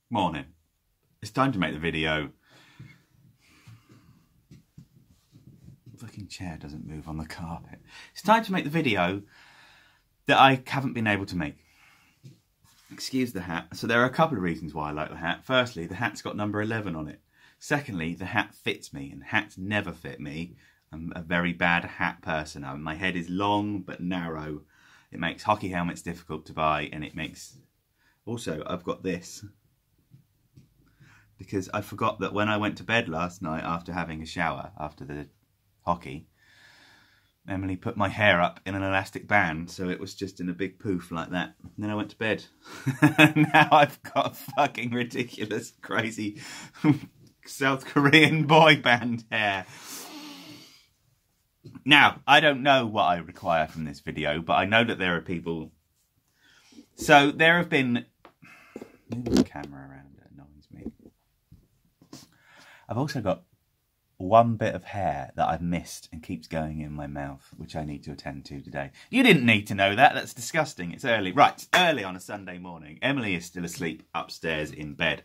Morning. It's time to make the video. The fucking chair doesn't move on the carpet. It's time to make the video that I haven't been able to make. Excuse the hat. So there are a couple of reasons why I like the hat. Firstly, the hat's got number 11 on it. Secondly, the hat fits me, and hats never fit me. I'm a very bad hat person. My head is long but narrow. It makes hockey helmets difficult to buy, and it makes... Also, I've got this. Because I forgot that when I went to bed last night after having a shower, after the hockey, Emily put my hair up in an elastic band, so it was just in a big poof like that. And then I went to bed. Now I've got fucking ridiculous, crazy South Korean boy band hair. Now, I don't know what I require from this video, but I know that there are people... So there have been... Move the camera around, it annoys me. I've also got one bit of hair that I've missed and keeps going in my mouth, which I need to attend to today. You didn't need to know that. That's disgusting. It's early. Right, it's early on a Sunday morning. Emily is still asleep upstairs in bed.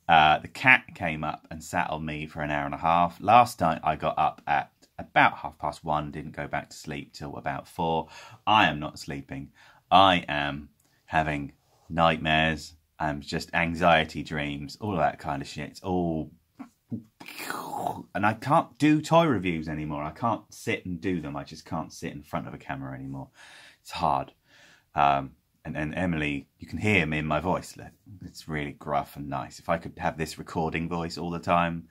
The cat came up and sat on me for an hour and a half. Last night I got up at about 1:30, didn't go back to sleep till about 4. I am not sleeping. I am having nightmares. I'm just anxiety dreams, all of that kind of shit. It's all... And I can't do toy reviews anymore. I can't sit and do them. I just can't sit in front of a camera anymore. It's hard. And Emily, you can hear me in my voice. It's really gruff and nice. If I could have this recording voice all the time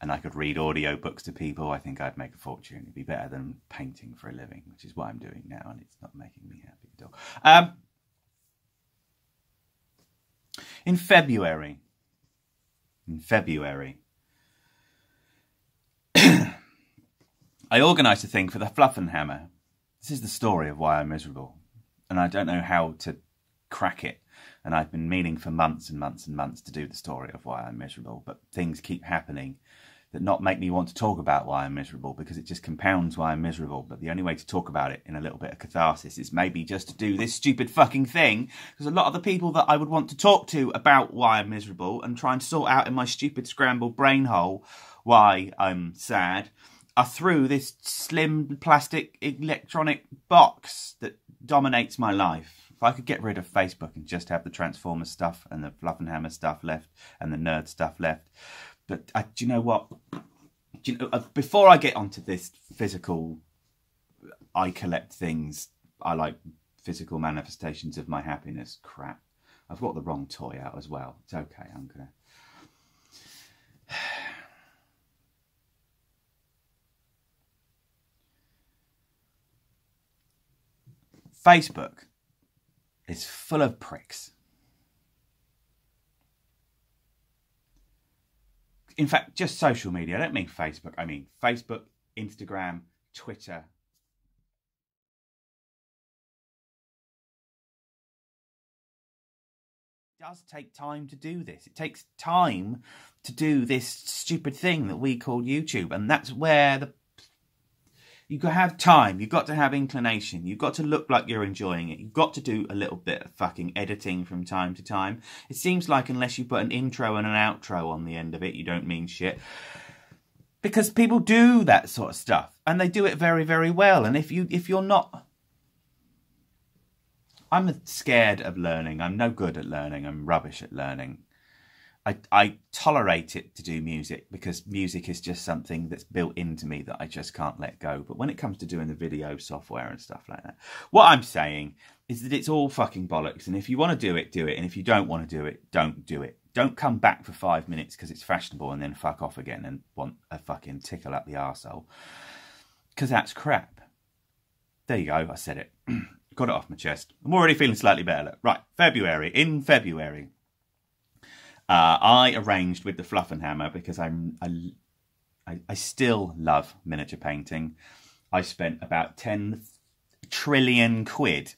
and I could read audio books to people, I think I'd make a fortune. It'd be better than painting for a living, which is what I'm doing now, and it's not making me happy at all. In February, I organised a thing for the Fluff and Hammer. This is the story of why I'm miserable. And I don't know how to crack it. And I've been meaning for months and months and months to do the story of why I'm miserable. But things keep happening that not make me want to talk about why I'm miserable, because it just compounds why I'm miserable. But the only way to talk about it in a little bit of catharsis is maybe just to do this stupid fucking thing. Because a lot of the people that I would want to talk to about why I'm miserable and try and sort out in my stupid scrambled brain hole why I'm sad are through this slim plastic electronic box that dominates my life. If I could get rid of Facebook and just have the Transformers stuff and the Fluff and Hammer stuff left and the nerd stuff left. But do you know what? Before I get onto this physical, I collect things, I like physical manifestations of my happiness crap. I've got the wrong toy out as well. It's okay, I'm gonna... Facebook is full of pricks. In fact, just social media. I don't mean Facebook. I mean Facebook, Instagram, Twitter. It does take time to do this. It takes time to do this stupid thing that we call YouTube. And that's where you've got to have time, you've got to have inclination, you've got to look like you're enjoying it, you've got to do a little bit of fucking editing from time to time. It seems like unless you put an intro and an outro on the end of it, you don't mean shit. Because people do that sort of stuff, and they do it very, very well. And if you're not... I'm scared of learning, I'm no good at learning, I'm rubbish at learning. I tolerate it to do music because music is just something that's built into me that I just can't let go. But when it comes to doing the video software and stuff like that, what I'm saying is that it's all fucking bollocks. And if you want to do it, do it. And if you don't want to do it, don't do it. Don't come back for 5 minutes because it's fashionable and then fuck off again and want a fucking tickle up the arsehole. Because that's crap. There you go, I said it. Got it off my chest. I'm already feeling slightly better. Right, in February. I arranged with the Fluff and Hammer because I still love miniature painting. I spent about 10 trillion quid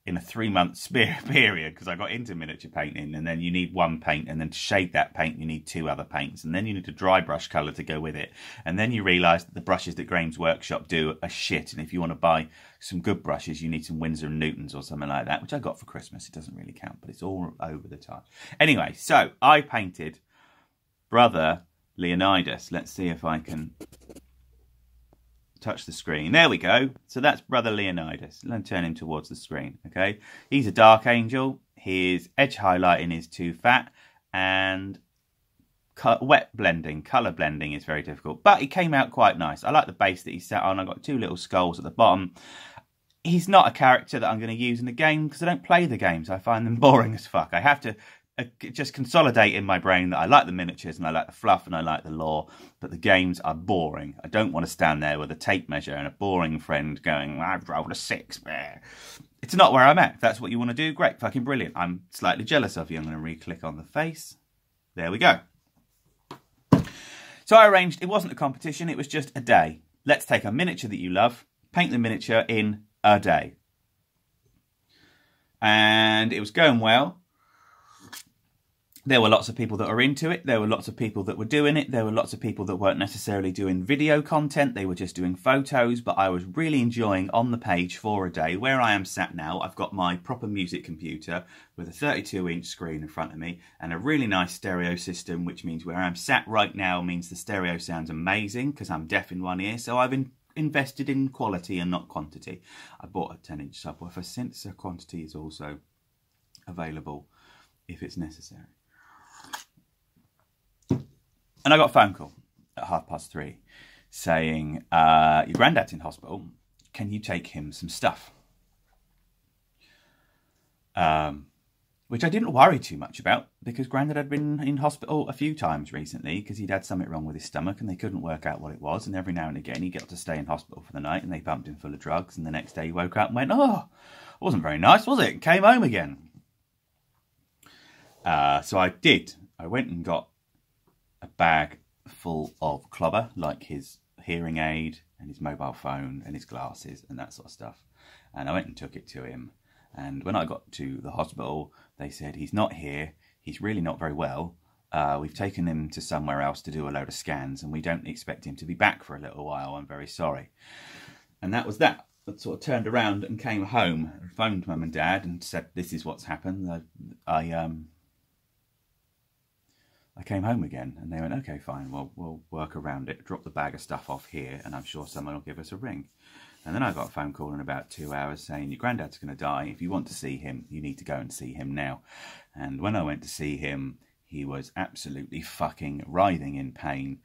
in a 3-month period because I got into miniature painting, and then you need one paint, and then to shade that paint you need 2 other paints, and then you need a dry brush colour to go with it, and then you realise that the brushes that Graham's Workshop do are shit, and if you want to buy some good brushes you need some Winsor & Newtons or something like that, which I got for Christmas. It doesn't really count, but it's all over the time. Anyway, so I painted Brother Leonidas. Let's see if I can touch the screen. There we go. So that's Brother Leonidas. Let me turn him towards the screen. Okay, he's a dark angel. His edge highlighting is too fat, and wet blending, colour blending is very difficult. But he came out quite nice. I like the base that he sat on. I got 2 little skulls at the bottom. He's not a character that I'm going to use in the game because I don't play the games. I find them boring as fuck. I have to just consolidate in my brain that I like the miniatures and I like the fluff and I like the lore, but the games are boring. I don't want to stand there with a tape measure and a boring friend going, I've rolled a 6. It's not where I'm at. If that's what you want to do, great, fucking brilliant. I'm slightly jealous of you. I'm going to re-click on the face. There we go. So I arranged, it wasn't a competition, it was just a day. Let's take a miniature that you love, paint the miniature in a day. And it was going well. There were lots of people that were into it. There were lots of people that were doing it. There were lots of people that weren't necessarily doing video content. They were just doing photos. But I was really enjoying on the page for a day. Where I am sat now, I've got my proper music computer with a 32-inch screen in front of me and a really nice stereo system, which means where I'm sat right now means the stereo sounds amazing because I'm deaf in one ear. So I've invested in quality and not quantity. I bought a 10-inch subwoofer since, so quantity is also available if it's necessary. And I got a phone call at 3:30 saying, your granddad's in hospital. Can you take him some stuff? Which I didn't worry too much about because Grandad had been in hospital a few times recently because he'd had something wrong with his stomach and they couldn't work out what it was. And every now and again he got to stay in hospital for the night and they pumped him full of drugs. And the next day he woke up and went, oh, it wasn't very nice, was it? And came home again. So I did. I went and got a bag full of clobber, like his hearing aid and his mobile phone and his glasses and that sort of stuff. And I went and took it to him. And when I got to the hospital, they said, he's not here. He's really not very well. We've taken him to somewhere else to do a load of scans and we don't expect him to be back for a little while. I'm very sorry. And that was that. I sort of turned around and came home and phoned Mum and Dad and said, this is what's happened. I came home again and they went, okay, fine, well, we'll work around it. Drop the bag of stuff off here and I'm sure someone will give us a ring. And then I got a phone call in about 2 hours saying, your granddad's going to die. If you want to see him, you need to go and see him now. And when I went to see him, he was absolutely fucking writhing in pain.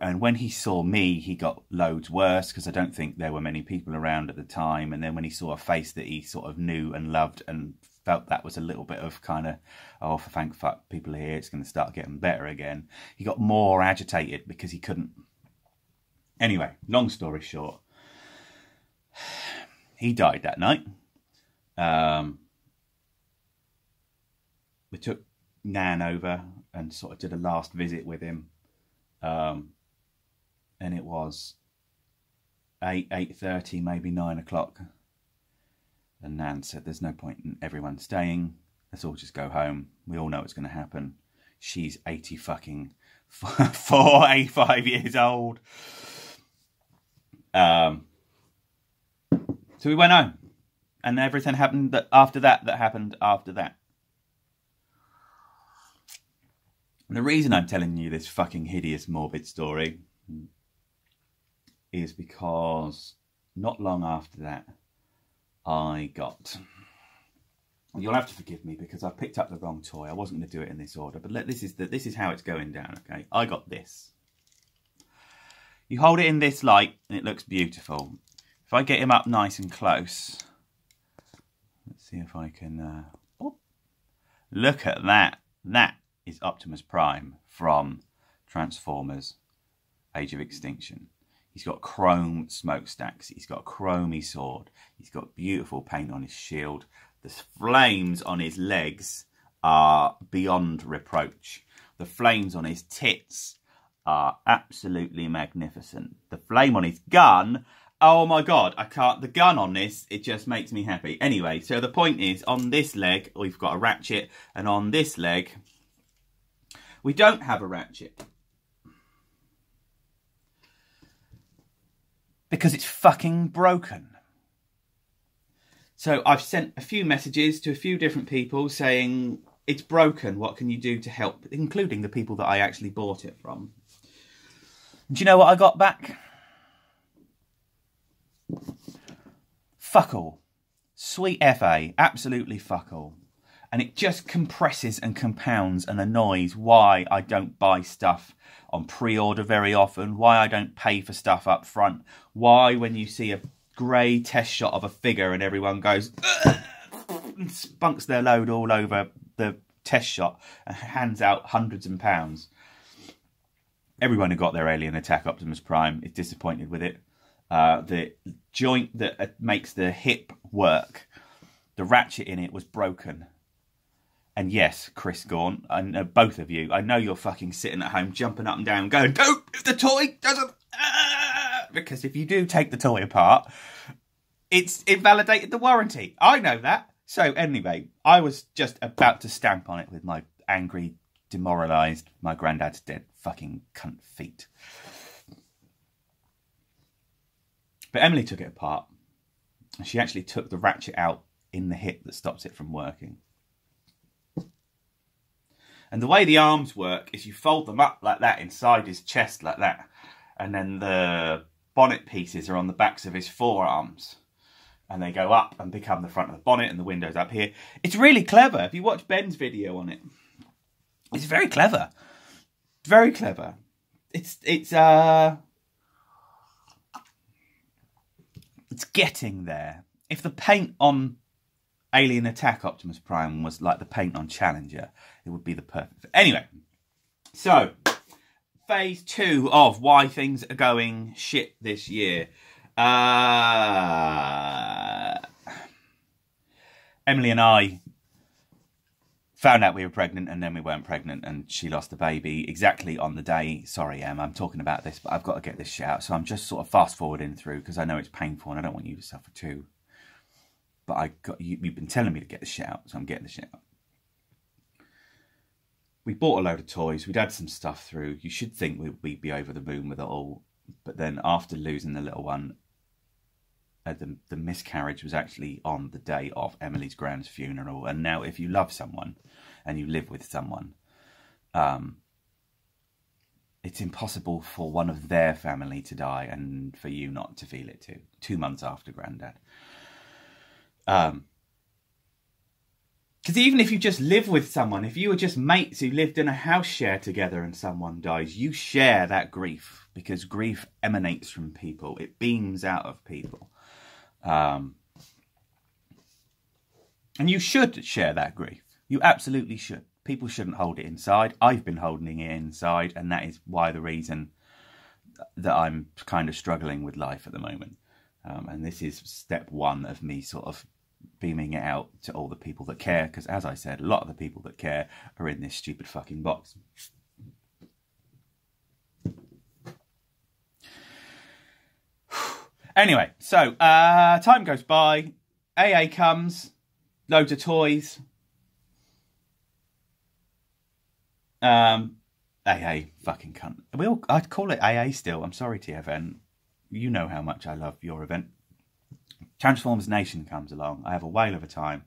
And when he saw me, he got loads worse because I don't think there were many people around at the time. And then when he saw a face that he sort of knew and loved and felt that was a little bit of kind of, oh, for thank fuck, people are here, it's going to start getting better again. He got more agitated because he couldn't. Anyway, long story short, he died that night. We took Nan over and sort of did a last visit with him. And it was 8:30, maybe 9 o'clock. And Nan said, there's no point in everyone staying. Let's all just go home. We all know it's going to happen. She's 85 years old. So we went home. And everything happened after that happened after that. And the reason I'm telling you this fucking hideous, morbid story is because not long after that, I got... You'll have to forgive me because I picked up the wrong toy. I wasn't going to do it in this order, but this is how it's going down, okay? I got this. You hold it in this light and it looks beautiful. If I get him up nice and close, let's see if I can... look at that. That is Optimus Prime from Transformers Age of Extinction. He's got chrome smokestacks. He's got a chromey sword. He's got beautiful paint on his shield. The flames on his legs are beyond reproach. The flames on his tits are absolutely magnificent. The flame on his gun, Oh my God, I can't, the gun on this, it just makes me happy. Anyway, so the point is, on this leg, we've got a ratchet, and on this leg, we don't have a ratchet. Because it's fucking broken. So I've sent a few messages to a few different people saying, it's broken, what can you do to help? Including the people that I actually bought it from. Do you know what I got back? Fuck all. Sweet FA, absolutely fuck all. And it just compresses and compounds and annoys why I don't buy stuff on pre-order very often, why I don't pay for stuff up front, why when you see a grey test shot of a figure and everyone goes and spunks their load all over the test shot and hands out hundreds of pounds. Everyone who got their Alien Attack Optimus Prime is disappointed with it. The joint that makes the hip work, the ratchet in it was broken. And yes, Chris Gaunt, I know both of you, I know you're fucking sitting at home jumping up and down going, don't, if the toy doesn't, because if you do take the toy apart, it's invalidated the warranty. I know that. So anyway, I was just about to stamp on it with my angry, demoralised, my granddad's dead fucking cunt feet. But Emily took it apart. She actually took the ratchet out in the hip that stops it from working. And the way the arms work is you fold them up like that inside his chest like that. And then the bonnet pieces are on the backs of his forearms. And they go up and become the front of the bonnet and the window's up here. It's really clever. If you watch Ben's video on it, it's very clever. Very clever. It's getting there. If the paint on Alien Attack Optimus Prime was like the paint on Challenger, it would be the perfect. Anyway, so phase 2 of why things are going shit this year. Emily and I found out we were pregnant, and then we weren't pregnant, and she lost the baby exactly on the day. Sorry, Em, I'm talking about this, but I've got to get this shit out. So I'm just sort of fast forwarding through because I know it's painful and I don't want you to suffer too. But you've been telling me to get the shit out, so I'm getting the shit out. We bought a load of toys. We'd had some stuff through. You should think we'd be over the moon with it all. But then after losing the little one, the miscarriage was actually on the day of Emily's grand's funeral. And now if you love someone and you live with someone, it's impossible for one of their family to die and for you not to feel it too. 2 months after Granddad. Because even if you just live with someone, if you were just mates who lived in a house share together and someone dies, you share that grief because grief emanates from people. It beams out of people. And you should share that grief. You absolutely should. People shouldn't hold it inside. I've been holding it inside, and that is why the reason that I'm kind of struggling with life at the moment. And this is step 1 of me sort of beaming it out to all the people that care, because as I said, a lot of the people that care are in this stupid fucking box. Anyway, so time goes by, AA comes, loads of toys. AA fucking cunt. I'd call it AA still. I'm sorry, TFN. You know how much I love your event. Transformers Nation comes along. I have a whale of a time.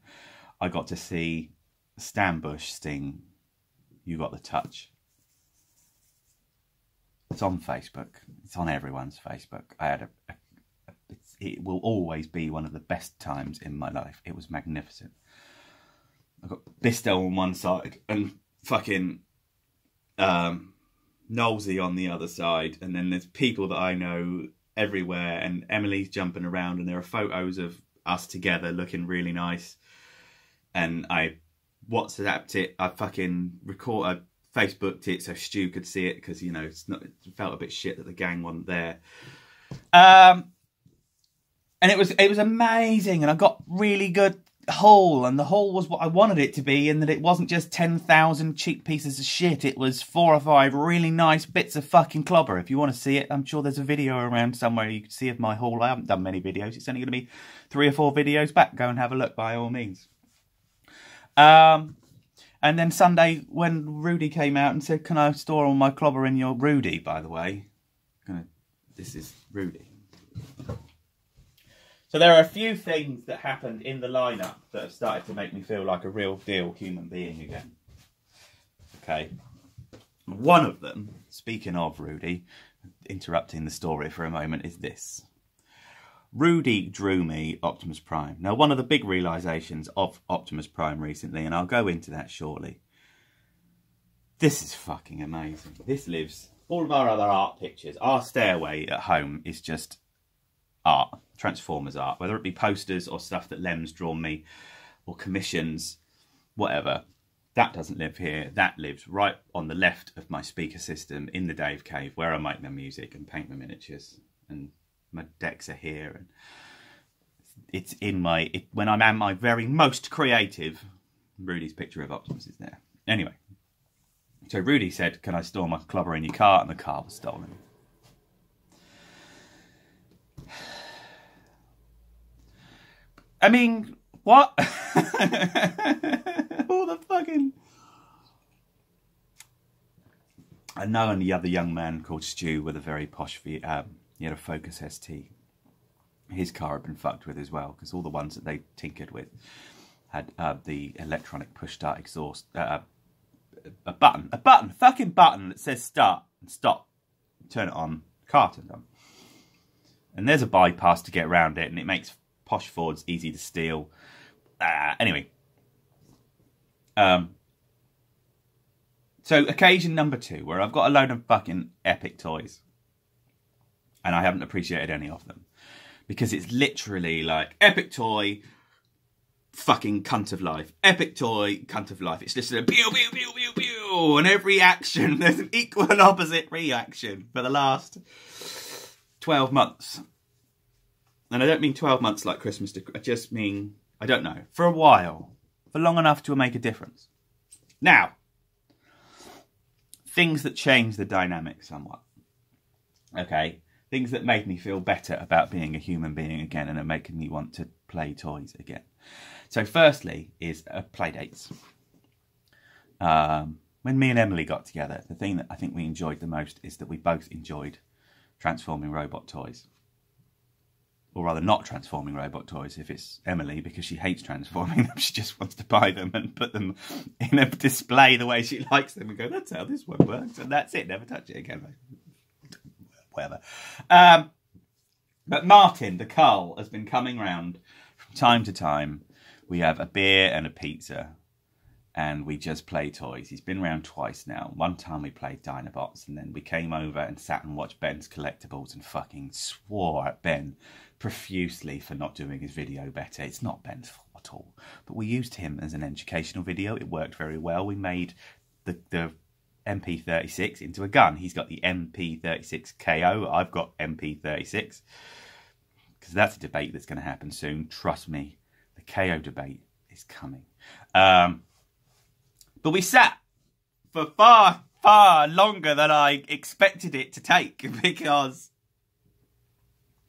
I got to see Stan Bush sing You Got the Touch. It's on Facebook. It's on everyone's Facebook. I had it will always be one of the best times in my life. It was magnificent. I've got Bisto on one side and fucking Knowlesy on the other side. And then there's people that I know everywhere, and Emily's jumping around, and there are photos of us together looking really nice. And I WhatsApped it. I fucking Facebooked it so Stu could see it because, you know, it felt a bit shit that the gang wasn't there. And it was amazing, and I got really good whole, and the whole was what I wanted it to be, and that it wasn't just 10,000 cheap pieces of shit. It was 4 or 5 really nice bits of fucking clobber. If you want to see it, I'm sure there's a video around somewhere you can see of my haul. I haven't done many videos. It's only going to be 3 or 4 videos back. Go and have a look by all means. And then Sunday, when Rudy came out and said, can I store all my clobber in your Rudy, by the way? This is Rudy. So there are a few things that happened in the lineup that have started to make me feel like a real deal human being again. Okay. One of them, speaking of Rudy, interrupting the story for a moment, is this. Rudy drew me Optimus Prime. Now, one of the big realisations of Optimus Prime recently, and I'll go into that shortly. This is fucking amazing. This lives... All of our other art pictures, our stairway at home is just art. Transformers art, whether it be posters or stuff that Lem's drawn me or commissions, whatever. That doesn't live here. That lives right on the left of my speaker system in the Dave Cave, where I make my music and paint my miniatures, and my decks are here, and it's in my... when I'm at my very most creative, Rudy's picture of Optimus is there. Anyway, so Rudy said, can I store my clobber in your car? And the car was stolen. I mean, what? All the fucking... I know the other young man called Stu with a very posh... he had a Focus ST. His car had been fucked with as well, because all the ones that they tinkered with had the electronic push-start exhaust... a fucking button that says start and stop. Turn it on, car turned on. And there's a bypass to get around it, and it makes... posh Fords easy to steal. Anyway. So occasion number 2, where I've got a load of fucking epic toys. And I haven't appreciated any of them. Because it's literally like, epic toy, fucking cunt of life. Epic toy, cunt of life. It's just a pew, pew, pew, pew, pew. And every action, there's an equal and opposite reaction for the last 12 months. And I don't mean 12 months like Christmas. I just mean, I don't know, for a while. For long enough to make a difference. Now, things that change the dynamic somewhat. Okay? Things that made me feel better about being a human being again and are making me want to play toys again. So firstly is play dates. When me and Emily got together, the thing that I think we enjoyed the most is that we both enjoyed transforming robot toys. Or rather not transforming robot toys if it's Emily, because she hates transforming them. She just wants to buy them and put them in a display the way she likes them and go, that's how this one works. And that's it, never touch it again. Whatever. But Martin, the Carl, has been coming round from time to time. We have a beer and a pizza and we just play toys. He's been round twice now. One time we played Dinobots and then we came over and sat and watched Ben's Collectibles and fucking swore at Ben profusely for not doing his video better. It's not Ben's fault at all. But we used him as an educational video. It worked very well. We made the MP36 into a gun. He's got the MP36 KO. I've got MP36. Because that's a debate that's going to happen soon. Trust me, the KO debate is coming. But we sat for far, far longer than I expected it to take because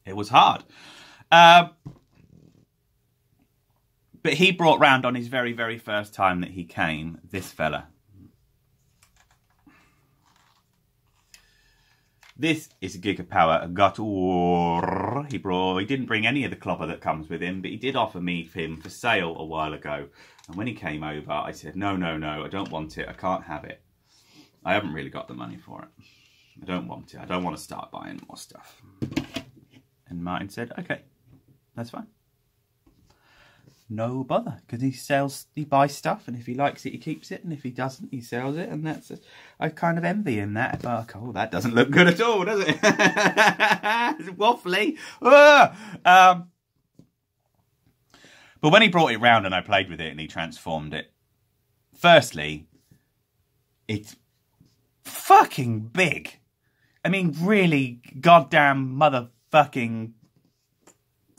it was hard. But he brought round on his very, very first time that he came, this fella. This is a Gigapower Gator. He didn't bring any of the clobber that comes with him, but he did offer me him for sale a while ago. And when he came over, I said, no, no, no, I don't want it. I can't have it. I haven't really got the money for it. I don't want it. I don't want to start buying more stuff. And Martin said, okay, that's fine. No bother, because he buys stuff, and if he likes it, he keeps it, and if he doesn't, he sells it, and that's it. I kind of envy him that. But, oh, that doesn't look good at all, does it? It's waffly. But when he brought it round and I played with it and he transformed it, firstly, it's fucking big. I mean, really, goddamn motherfucking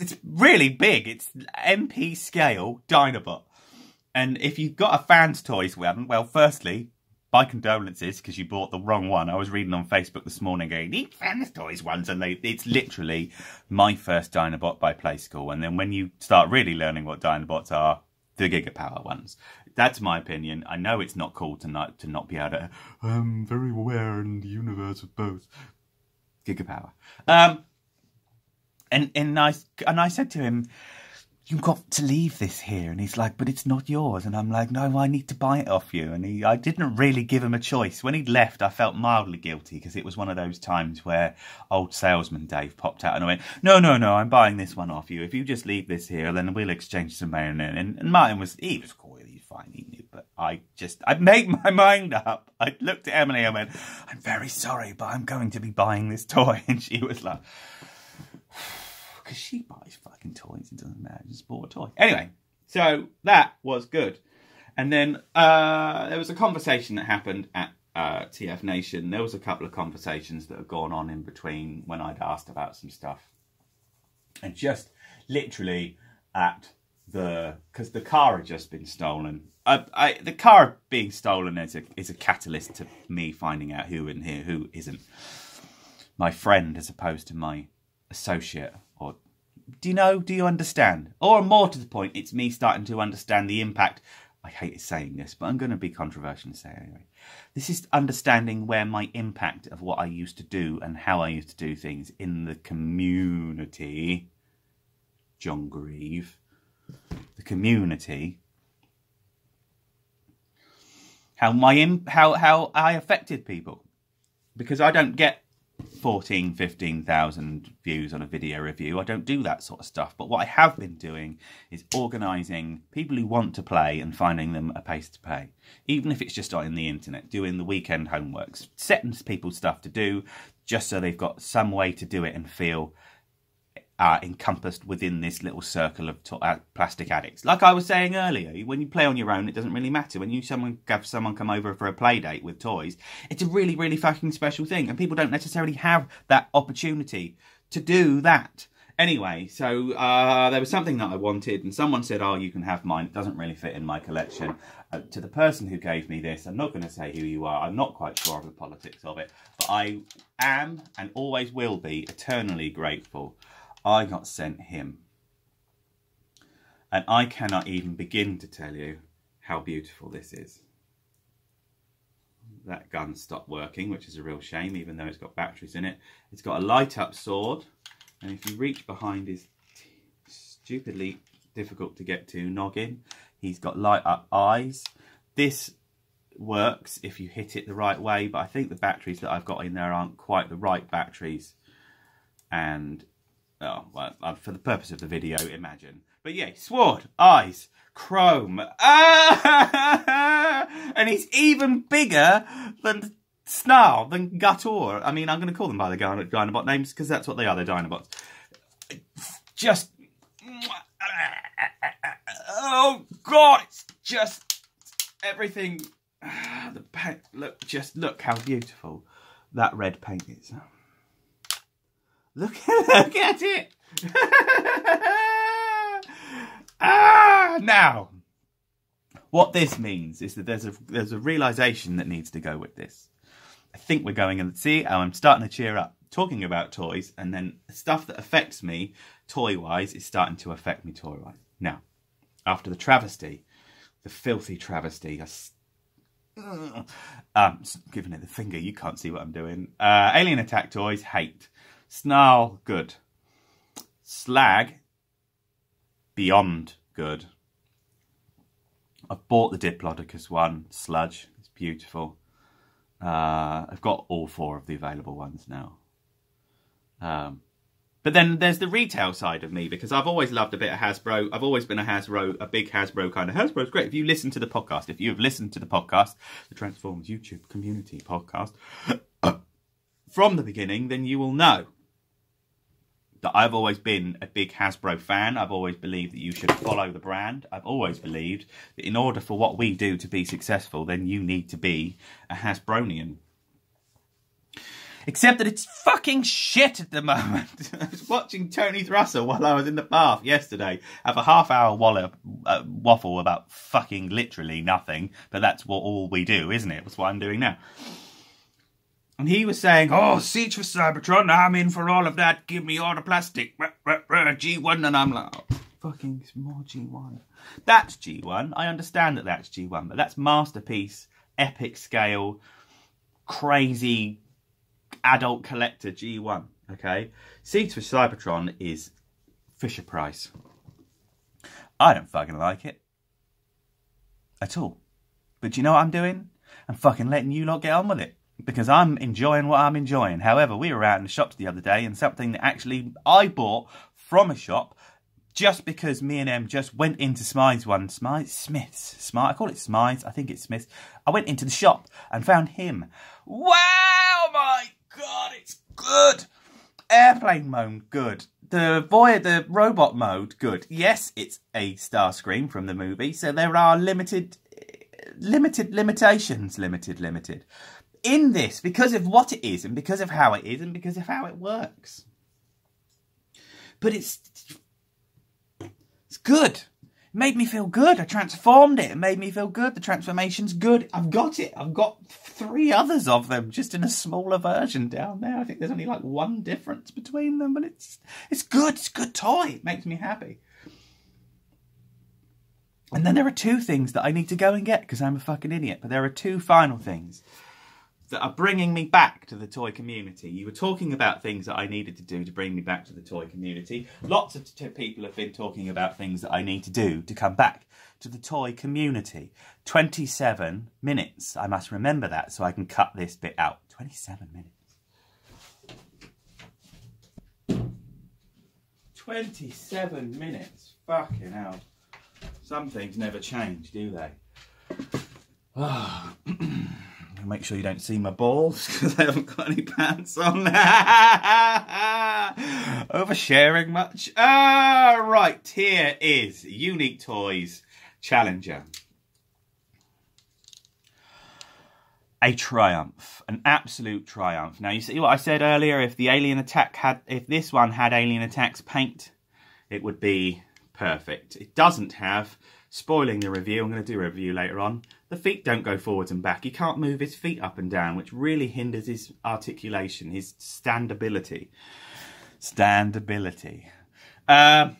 it's really big. It's MP scale Dinobot. And if you've got a Fans Toys one, well, firstly, my condolences, because you bought the wrong one. I was reading on Facebook this morning going, need Fans Toys ones, and it's literally my first Dinobot by Play School. And then when you start really learning what Dinobots are, the Gigapower ones. That's my opinion. I know it's not cool to not be able to, I'm very aware in the universe of both. Gigapower. And I said to him, you've got to leave this here. And he's like, but it's not yours. And I'm like, no, I need to buy it off you. And I didn't really give him a choice. When he'd left, I felt mildly guilty because it was one of those times where old salesman Dave popped out and I went, no, I'm buying this one off you. If you just leave this here, then we'll exchange some money. And Martin was cool. He's fine. He knew. But I made my mind up. I looked at Emily and went, I'm very sorry, but I'm going to be buying this toy. And she was like, because she buys fucking toys, it doesn't matter, just bought a toy. Anyway, so that was good. And then there was a conversation that happened at TF Nation. There was a couple of conversations that had gone on in between when I'd asked about some stuff. And just literally because the car had just been stolen. The car being stolen is a catalyst to me finding out who in here, who isn't my friend as opposed to my associate. Or do you understand? Or more to the point, it's me starting to understand the impact. I hate saying this, but I'm going to be controversial and say it anyway. This is understanding where my impact of what I used to do and how I used to do things in the community, John Grieve, the community, how I affected people, because I don't get 15,000 views on a video review. I don't do that sort of stuff. But what I have been doing is organising people who want to play and finding them a place to play. Even if it's just on the internet, doing the weekend homeworks, setting people stuff to do just so they've got some way to do it and feel encompassed within this little circle of plastic addicts. Like I was saying earlier, when you play on your own, it doesn't really matter. When you have someone come over for a play date with toys, it's a really, really fucking special thing. And people don't necessarily have that opportunity to do that. Anyway, so there was something that I wanted, and someone said, oh, you can have mine. It doesn't really fit in my collection. To the person who gave me this, I'm not going to say who you are. I'm not quite sure of the politics of it. But I am, and always will be, eternally grateful. I got sent him. And I cannot even begin to tell you how beautiful this is. That gun stopped working, which is a real shame, even though it's got batteries in it. It's got a light-up sword. And if you reach behind his stupidly difficult to get to noggin, he's got light-up eyes. This works if you hit it the right way, but I think the batteries that I've got in there aren't quite the right batteries. And oh, well, for the purpose of the video, imagine. But yeah, sword, eyes, chrome. And he's even bigger than Snarl, than Gator. I mean, I'm going to call them by the Dinobot names because that's what they are, they're Dinobots. Just... oh, God, it's just everything. The paint, look how beautiful that red paint is. Look at it. Now, what this means is that there's a realisation that needs to go with this. I think we're going and see how I'm starting to cheer up. Talking about toys, and then stuff that affects me toy-wise is starting to affect me toy-wise. Now, after the travesty, the filthy travesty, giving it the finger, you can't see what I'm doing. Alien Attack toys, hate. Snarl, good. Slag, beyond good. I've bought the Diplodocus one, Sludge, it's beautiful. I've got all 4 of the available ones now. But then there's the retail side of me, because I've always loved a bit of Hasbro. I've always been a big Hasbro kind of. Hasbro's great. If you listen to the podcast, if you've listened to the podcast, the Transformers YouTube community podcast, from the beginning, then you will know that I've always been a big Hasbro fan. I've always believed that you should follow the brand. I've always believed that in order for what we do to be successful, then you need to be a Hasbronian. Except that it's fucking shit at the moment. I was watching Tony Russell while I was in the bath yesterday have a half-hour waffle about fucking literally nothing. But that's all we do, isn't it? That's what I'm doing now. And he was saying, oh, Siege for Cybertron, I'm in for all of that. Give me all the plastic. G1. And I'm like, oh, fucking more G1. That's G1. I understand that that's G1. But that's masterpiece, epic scale, crazy adult collector G1. Okay? Siege for Cybertron is Fisher Price. I don't fucking like it. At all. But do you know what I'm doing? I'm fucking letting you lot get on with it. Because I'm enjoying what I'm enjoying. However, we were out in the shops the other day and something that actually I bought from a shop just because me and Em just went into Smythe's Smith's. I call it Smythe's. I think it's Smith's. I went into the shop and found him. Wow, my God, it's good. Airplane mode, good. The robot mode, good. Yes, it's a Starscream from the movie, so there are limited limitations. In this, because of what it is, and because of how it is, and because of how it works. But it's good. It made me feel good. I transformed it. It made me feel good. The transformation's good. I've got it. I've got 3 others of them, just in a smaller version down there. I think there's only like 1 difference between them, but it's good. It's a good toy. It makes me happy. And then there are 2 things that I need to go and get, because I'm a fucking idiot. But there are 2 final things that are bringing me back to the toy community. You were talking about things that I needed to do to bring me back to the toy community. Lots of people have been talking about things that I need to do to come back to the toy community. 27 minutes. I must remember that so I can cut this bit out. 27 minutes. 27 minutes. Fucking hell. Some things never change, do they? Make sure you don't see my balls because I haven't got any pants on. Oversharing much? Right, here is Unique Toys Challenger. A triumph, an absolute triumph. Now you see what I said earlier, if this one had Alien Attack's paint, it would be perfect. It doesn't have. Spoiling the review, I'm going to do a review later on. The feet don't go forwards and back. He can't move his feet up and down, which really hinders his articulation, his standability. And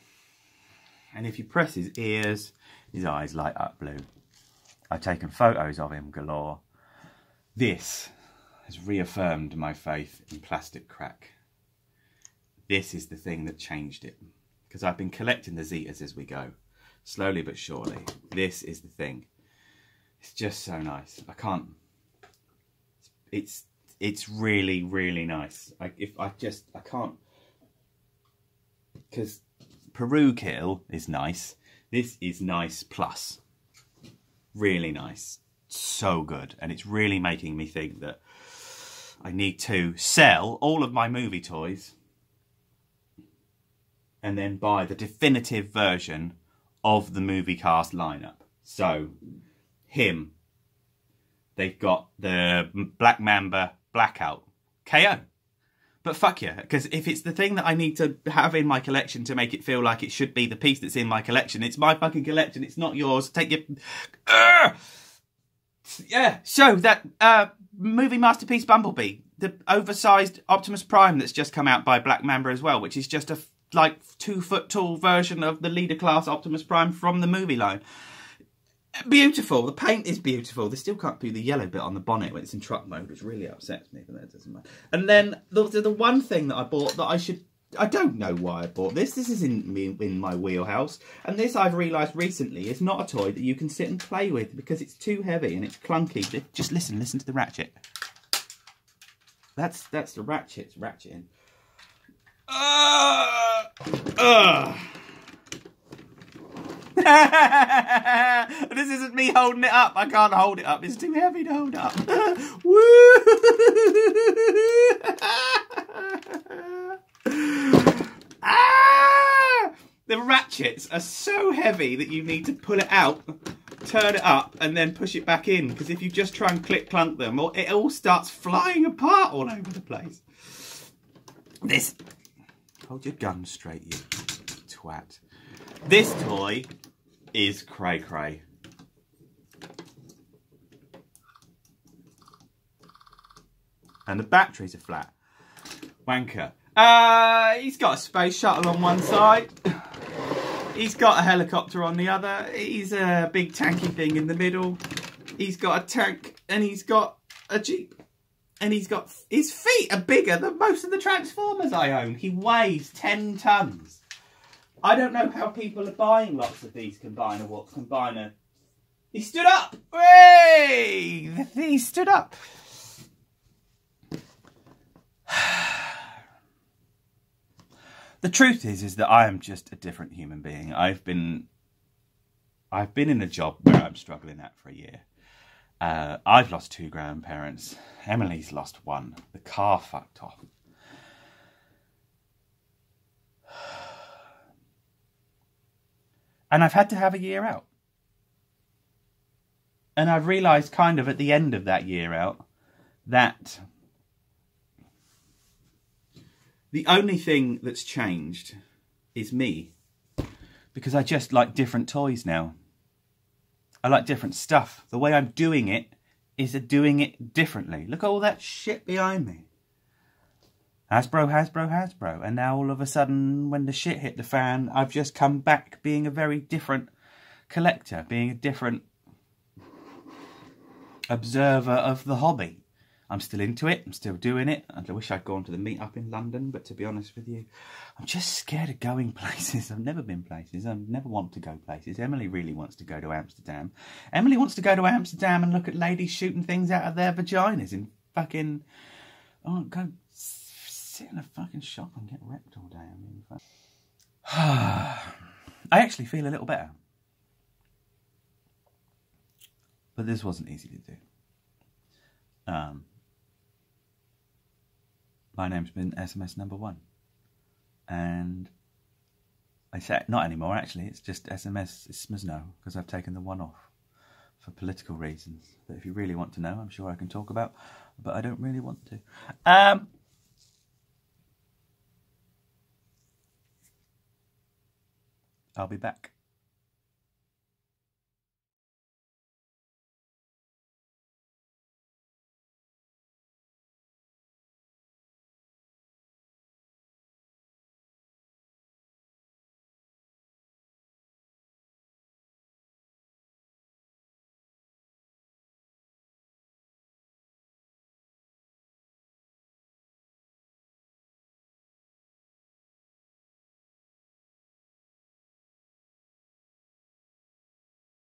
if you press his ears, his eyes light up blue. I've taken photos of him galore. This has reaffirmed my faith in plastic crack. This is the thing that changed it. Because I've been collecting the Zetas as we go. Slowly but surely. This is the thing. It's just so nice. I can't. It's really, really nice. I can't. Because Peru Kill is nice. This is nice plus. Really nice. So good. And it's really making me think that I need to sell all of my movie toys and then buy the definitive version of the movie cast lineup. So, him. They've got the Black Mamba Blackout. KO. But fuck yeah, because if it's the thing that I need to have in my collection to make it feel like it should be the piece that's in my collection, it's my fucking collection, it's not yours. Take your... Yeah, so that movie masterpiece Bumblebee, the oversized Optimus Prime that's just come out by Black Mamba as well, which is just a like 2-foot tall version of the leader class Optimus Prime from the movie line. Beautiful. The paint is beautiful. They still can't do the yellow bit on the bonnet when it's in truck mode, which really upsets me, but that doesn't matter. And then the one thing that I bought that I don't know why I bought this. This is in my wheelhouse. And this I've realised recently is not a toy that you can sit and play with because it's too heavy and it's clunky. Just listen to the ratchet. That's the ratchet's ratcheting. This isn't me holding it up. I can't hold it up. It's too heavy to hold up. The ratchets are so heavy that you need to pull it out turn it up and then push it back in, because if you just try and click clunk them, it all starts flying apart all over the place. This, hold your gun straight, you twat. This toy is cray cray. And the batteries are flat. Wanker. He's got a space shuttle on one side. He's got a helicopter on the other. He's a big tanky thing in the middle. He's got a tank and he's got a Jeep. And he's got, his feet are bigger than most of the Transformers I own. He weighs 10 tons. I don't know how people are buying lots of these combiner. He stood up. Hey! He stood up. The truth is that I am just a different human being. I've been in a job where I'm struggling at for a year. I've lost 2 grandparents. Emily's lost 1. The car fucked off. And I've had to have a year out. And I've realised kind of at the end of that year out that the only thing that's changed is me. Because I just like different toys now. I like different stuff. The way I'm doing it is doing it differently. Look at all that shit behind me. Hasbro, Hasbro, Hasbro. And now all of a sudden, when the shit hit the fan, I've just come back being a very different collector. Being a different observer of the hobby. I'm still into it. I'm still doing it. I wish I'd gone to the meetup in London, but to be honest with you, I'm just scared of going places. I've never been places. I never want to go places. Emily really wants to go to Amsterdam. Emily wants to go to Amsterdam and look at ladies shooting things out of their vaginas in fucking... Oh, go sit in a fucking shop and get wrecked all day. I mean, I actually feel a little better. But this wasn't easy to do. My name's been SMS number 1. And I say, not anymore actually, it's just SMS Smizno, because I've taken the 1 off for political reasons that if you really want to know, I'm sure I can talk about, but I don't really want to. I'll be back.